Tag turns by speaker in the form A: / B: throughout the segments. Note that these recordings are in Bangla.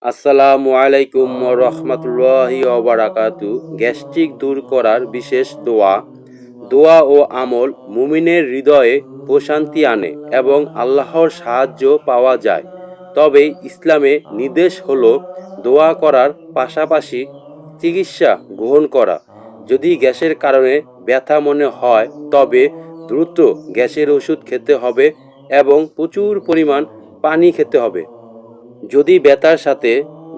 A: আসসালামু আলাইকুম ওয়া রাহমাতুল্লাহি ওয়া বারাকাতুহু। গ্যাস্ট্রিক দূর করার বিশেষ দোয়া। দোয়া ও আমল মুমিনের হৃদয়ে প্রশান্তি আনে এবং আল্লাহর সাহায্য পাওয়া যায়। তবে ইসলামে নির্দেশ হলো দোয়া করার পাশাপাশি চিকিৎসা গ্রহণ করা। যদি গ্যাসের কারণে ব্যথা মনে হয় তবে দ্রুত গ্যাসের ওষুধ খেতে হবে এবং প্রচুর পরিমাণ পানি খেতে হবে। যদি ব্যথার সাথে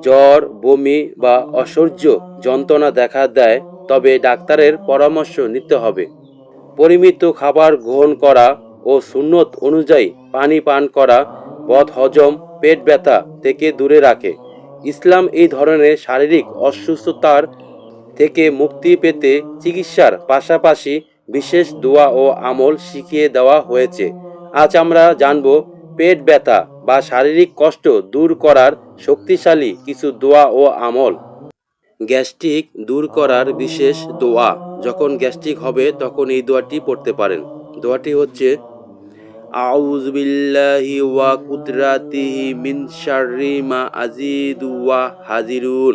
A: জ্বর, বমি বা অসহ্য যন্ত্রণা দেখা দেয় তবে ডাক্তারের পরামর্শ নিতে হবে। পরিমিত খাবার গ্রহণ করা ও সুন্নত অনুযায়ী পানি পান করা বদহজম, পেট ব্যথা থেকে দূরে রাখে। ইসলাম এই ধরনের শারীরিক অসুস্থতার থেকে মুক্তি পেতে চিকিৎসার পাশাপাশি বিশেষ দোয়া ও আমল শিখিয়ে দেওয়া হয়েছে। আজ আমরা জানব পেট ব্যথা বা শারীরিক কষ্ট দূর করার শক্তিশালী কিছু দোয়া ও আমল। গ্যাস্ট্রিক দূর করার বিশেষ দোয়া। যখন গ্যাস্ট্রিক হবে তখন এই দোয়াটি পড়তে পারেন। দোয়াটি হচ্ছে আউযু বিল্লাহি ওয়া কুদরাতিহি মিন শাররি মা আজিদু ওয়া হাজিরুন।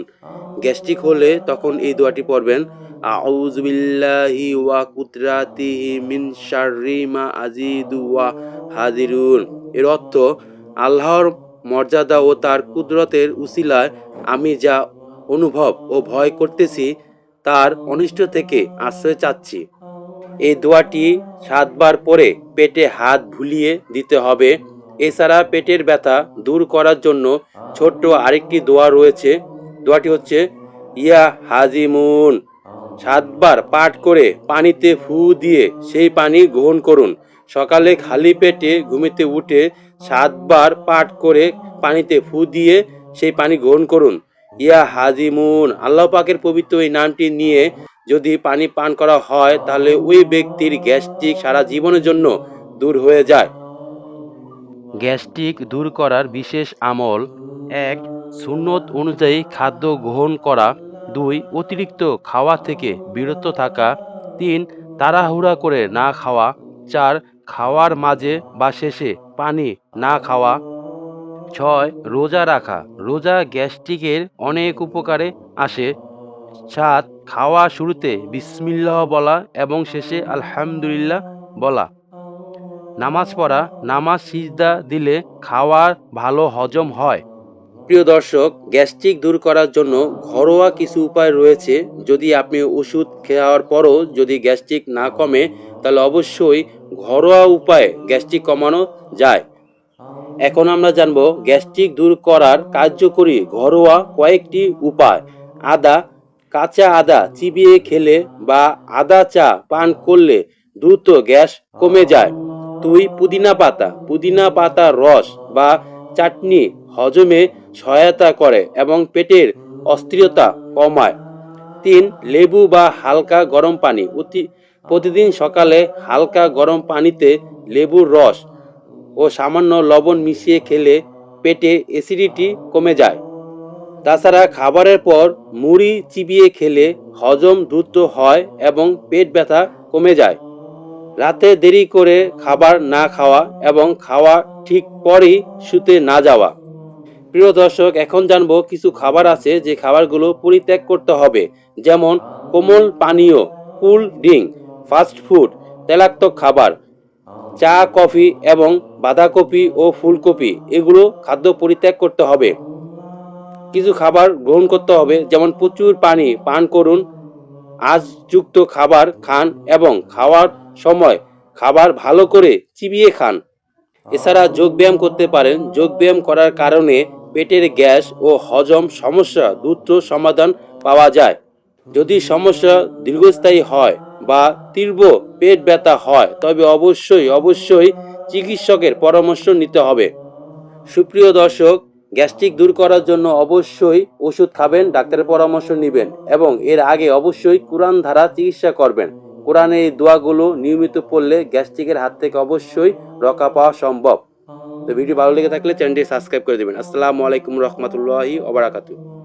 A: গ্যাস্ট্রিক হলে তখন এই দোয়াটি পড়বেন, আউযু বিল্লাহি ওয়া কুদরাতিহি মিন শাররি মা আজিদু ওয়া হাজিরুন। এর অর্থ, আল্লাহর মর্যাদা ও তার কুদরতের উসিলায় আমি যা অনুভব ও ভয় করতেছি তার অনিষ্ট থেকে আশ্রয় চাচ্ছি। এই দোয়াটি 7 বার পরে পেটে হাত বুলিয়ে দিতে হবে। এছাড়া পেটের ব্যথা দূর করার জন্য ছোট্ট আরেকটি দোয়া রয়েছে। দোয়াটি হচ্ছে ইয়া হাজিমুন। 7 বার পাঠ করে পানিতে ফু দিয়ে সেই পানি গ্রহণ করুন। সকালে খালি পেটে ঘুমিতে উঠে 7 বার পাঠ করে পানিতে ফু দিয়ে সেই পানি গ্রহণ করুন। ইয়া হাজিমুন। আল্লাহ পাকের পবিত্র এই নামটি নিয়ে যদি পানি পান করা হয় তাহলে ওই ব্যক্তির গ্যাস্ট্রিক সারা জীবনের জন্য দূর হয়ে যায়। গ্যাস্ট্রিক দূর করার বিশেষ আমল: 1. সুন্নত অনুযায়ী খাদ্য গ্রহণ করা। 2. অতিরিক্ত খাওয়া থেকে বিরত থাকা। 3. তাড়াহুড়া করে না খাওয়া। 4. খাওয়ার মাঝে বা শেষে পানি না খাওয়া। 6. রোজা রাখা। রোজা গ্যাস্ট্রিকের অনেক উপকারে আসে। 7. খাওয়া শুরুতে বিসমিল্লাহ বলা এবং শেষে আলহামদুলিল্লাহ বলা। নামাজ পড়া। নামাজ সিজদা দিলে খাওয়ার ভালো হজম হয়। প্রিয় দর্শক, গ্যাস্ট্রিক দূর করার জন্য ঘরোয়া কিছু উপায় রয়েছে। যদি আপনি ওষুধ খাওয়ার পরও যদি গ্যাস্ট্রিক না কমে তাহলে অবশ্যই ঘরোয়া উপায়ে গ্যাস্ট্রিক কমানো যায়। এখন আমরা জানব গ্যাস্ট্রিক দূর করার কার্যকরী ঘরোয়া কয়েকটি উপায়। আদা। কাঁচা আদা চিবিয়ে খেলে বা আদা চা পান করলে দ্রুত গ্যাস কমে যায়। 2. পুদিনা পাতা। পুদিনা পাতার রস বা চাটনি হজমে সহায়তা করে এবং পেটের অস্থিরতা কমায়। 3. লেবু বা হালকা গরম পানি। প্রতিদিন সকালে হালকা গরম পানিতে লেবুর রস ও সামান্য লবণ মিশিয়ে খেলে পেটে অ্যাসিডিটি কমে যায়। তাছাড়া খাবারের পর মুড়ি চিবিয়ে খেলে হজম দ্রুত হয় এবং পেট ব্যথা কমে যায়। রাতে দেরি করে খাবার না খাওয়া এবং খাওয়া ঠিক পরেই শুতে না যাওয়া। প্রিয় দর্শক, এখন জানবো কিছু খাবার আছে যে খাবারগুলো পরিত্যাগ করতে হবে, যেমন কোমল পানীয়, কুল ড্রিঙ্ক, ফাস্ট ফুড, তেলাক্ত খাবার, চা, কফি এবং বাঁধাকপি ও ফুলকপি এগুলো খাদ্য পরিত্যাগ করতে হবে। কিছু খাবার গ্রহণ করতে হবে, যেমন প্রচুর পানি পান করুন, আঁশযুক্ত খাবার খান এবং খাওয়ার সময় খাবার ভালো করে চিবিয়ে খান। এছাড়া যোগব্যায়াম করতে পারেন। যোগব্যায়াম করার কারণে পেটের গ্যাস ও হজম সমস্যা দ্রুত সমাধান পাওয়া যায়। যদি সমস্যা দীর্ঘস্থায়ী হয় বা তীব্র পেট ব্যথা হয় তবে অবশ্যই চিকিৎসকের পরামর্শ নিতে হবে। সুপ্রিয় দর্শক, গ্যাস্ট্রিক দূর করার জন্য অবশ্যই ওষুধ খাবেন, ডাক্তারের পরামর্শ নেবেন এবং এর আগে অবশ্যই কোরআন ধারা চিকিৎসা করবেন। কোরআনের এই দোয়াগুলো নিয়মিত পড়লে গ্যাস্ট্রিকের হাত থেকে অবশ্যই রক্ষা পাওয়া সম্ভব। তো ভিডিও ভালো লেগে থাকলে চ্যানেলটি সাবস্ক্রাইব করে দেবেন। আসসালামু আলাইকুম রহমতুল্লাহি ওয়া বারাকাতুহু।